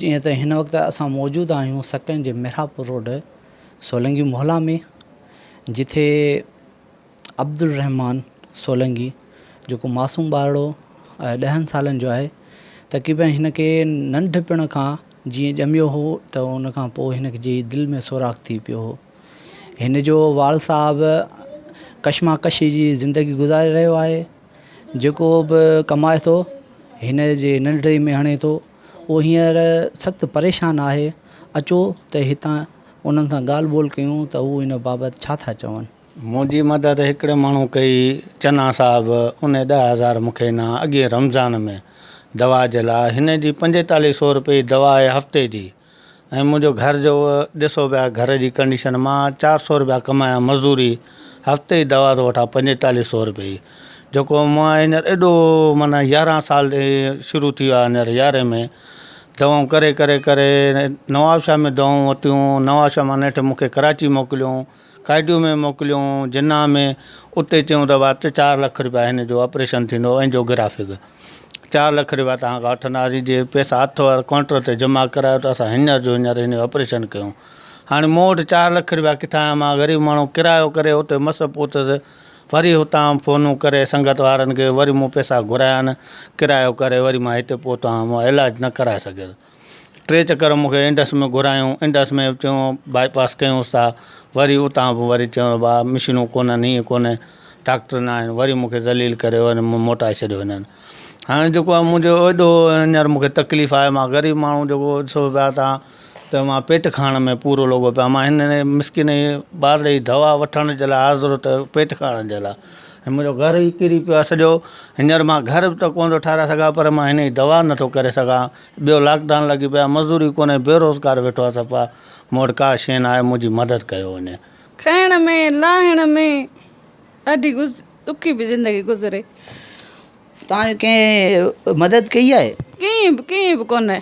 जीअं त हिन वक़्तु असां मौजूदु आहियूं सकन जे मिरापुर रोड सोलंगी मोहल्ला में, जिथे अब्दुल रहमान सोलंगी जेको मासूम ॿारड़ो 10 सालनि जो आहे, तक़रीबन हिन खे नंढपिण खां जीअं ॼमियो हो त उन खां पोइ हिन जी दिलि में सोराख़ थी पियो हो। हिन जो वाल साहबु कशमाकशी जी ज़िंदगी गुज़ारे रहियो आहे। जेको बि कमाए थो हिन जे नंढड़े में हणे थो, उहो हींअर सख़्तु परेशान आहे। अचो त हितां उन्हनि सां ॻाल्हि ॿोल कयूं त उहो इन बाबति छा था चवनि। मुंहिंजी मदद हिकिड़े माण्हू कई, चना साहिबु, उन 10,000 मूंखे ॾिना अॻे रमज़ान में दवा जे लाइ। हिन जी 4500 रुपए दवा आहे हफ़्ते जी। ऐं मुंहिंजो घर जो ॾिसो पिया, घर जी कंडीशन, मां 400 रुपया कमाया मज़दूरी, हफ़्ते जी दवा थो वठां 4500 रुपए जी। जेको मां हींअर एॾो माना 11 साल शुरू थी वियो आहे हींअर 11 में दवाऊं करे करे करे नवाबशाह में दवाऊं वरितियूं। नवाबशाह मां नेठि मूंखे कराची मोकिलियूं, काइडियूं में मोकिलियूं, जिन्ना में। उते चयूं त 4 लख रुपया हिन जो ऑपरेशन थींदो, एंजियोग्राफिक 4 लख रुपया तव्हां खां वठंदासीं। जे पैसा हथ वारे काउंटर ते जमा करायो त असां हींअर जो हींअर हिन जो ऑपरेशन कयूं। हाणे मूं वटि 4 लख रुपया किथां आया? मां ग़रीब माण्हू किरायो करे उते मस पहुतुसि, वरी हुतां फ़ोनूं करे संगत वारनि खे वरी मूं पैसा घुरायानि, किरायो करे वरी मां हिते पहुतो आहियां। मां इलाजु न कराए सघियुसि। 3 चकर मूंखे इंडस में घुरायूं, इंडस में चयूं बाईपास कयूंसि था, वरी उतां बि वरी चयूं भाउ मशीनूं कोन्हनि, हीअं कोन्हे, डॉक्टर न आहिनि, वरी मूंखे ज़लील करे वरी मोटाए छॾियो हिननि। हाणे जेको आहे मुंहिंजो एॾो हींअर मूंखे तकलीफ़ आहे। मां ग़रीब माण्हू जेको ॾिसो पिया तव्हां त मां पेट खाइण में पूरो लॻो पिया। मां हिन मिसकिन ॿार जी दवा वठण जे लाइ हाज़ुर त पेट खाइण जे लाइ। ऐं मुंहिंजो घर ई किरी पियो आहे सॼो। हींअर मां घर बि त कोन थो ठाराए सघां, पर मां हिन जी दवा नथो करे सघां। ॿियो लॉकडाउन लॻी पियो आहे, मज़दूरी कोन्हे, बेरोज़गार वेठो आहे सफ़ा। मूं वटि का शइ न आहे, मुंहिंजी मदद कयो वञे। खाइण में लाहिण में ॾाढी ॾुखी बि ज़िंदगी गुज़रे। तव्हां कंहिं मदद कई आहे? कीअं बि कोन्हे।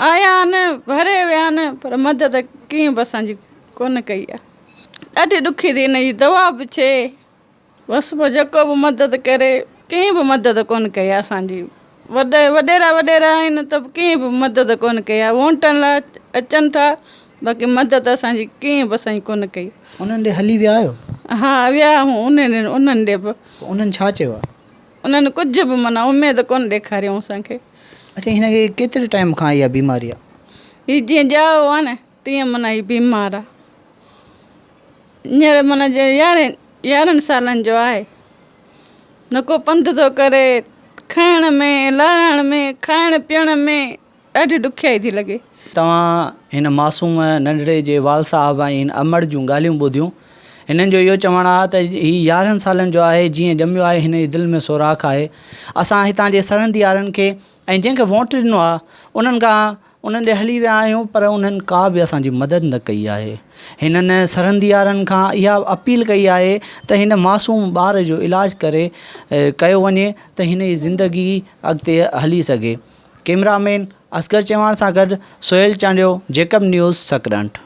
आया आहिनि, भरे विया आहिनि, पर मदद कीअं बि असांजी कोन कई आहे। ॾाढी ॾुखी थी हिन जी दवा बि छे, बसि पोइ जेको बि मदद करे, कंहिं बि मदद कोन कई आहे असांजी। वॾेरा आहिनि त कंहिं बि मदद कोन कई आहे। वोटनि लाइ अचनि था, बाक़ी मदद असांजी कंहिं बि असांजी कोन कई। उन्हनि ॾे हली विया आहियो? हा, विया हूं उन्हनि ॾे बि। उन्हनि छा चयो आहे? उन्हनि कुझु बि माना उमेद कोन ॾेखारियऊं असांखे। अच्छा, हिनखे केतिरे टाइम खां इहा बीमारी आहे? हीअ जीअं ॼाओ आहे न, तीअं माना हीअ बीमार आहे। हींअर माना जे 11 सालनि जो आहे। न को पंधु थो करे, खाइण में, लाहिण में, खाइण पीअण में ॾाढी ॾुखियाई थी लॻे। तव्हां हिन मासूम नंढड़े जे वाल साहब ऐं अमड़ जूं ॻाल्हियूं ॿुधियूं। हिननि जो इहो चवणु आहे त हीउ 11 सालनि जो आहे, जीअं ॼमियो आहे हिन जी दिलि में सोराख़ आहे। असां हितां जे सरहंदीयारनि खे ऐं जंहिंखे वोट ॾिनो आहे उन्हनि ॾे हली विया आहियूं, पर उन्हनि का बि असांजी मदद न कई आहे। हिननि सरहंदीयारनि खां इहा अपील कई आहे त हिन मासूम ॿार जो इलाजु कयो वञे त हिन जी ज़िंदगी अॻिते हली सघे। कैमरामैन असगर चौहान सां गॾु सोहेल चांडियो, जेकब न्यूज़, सकरंट।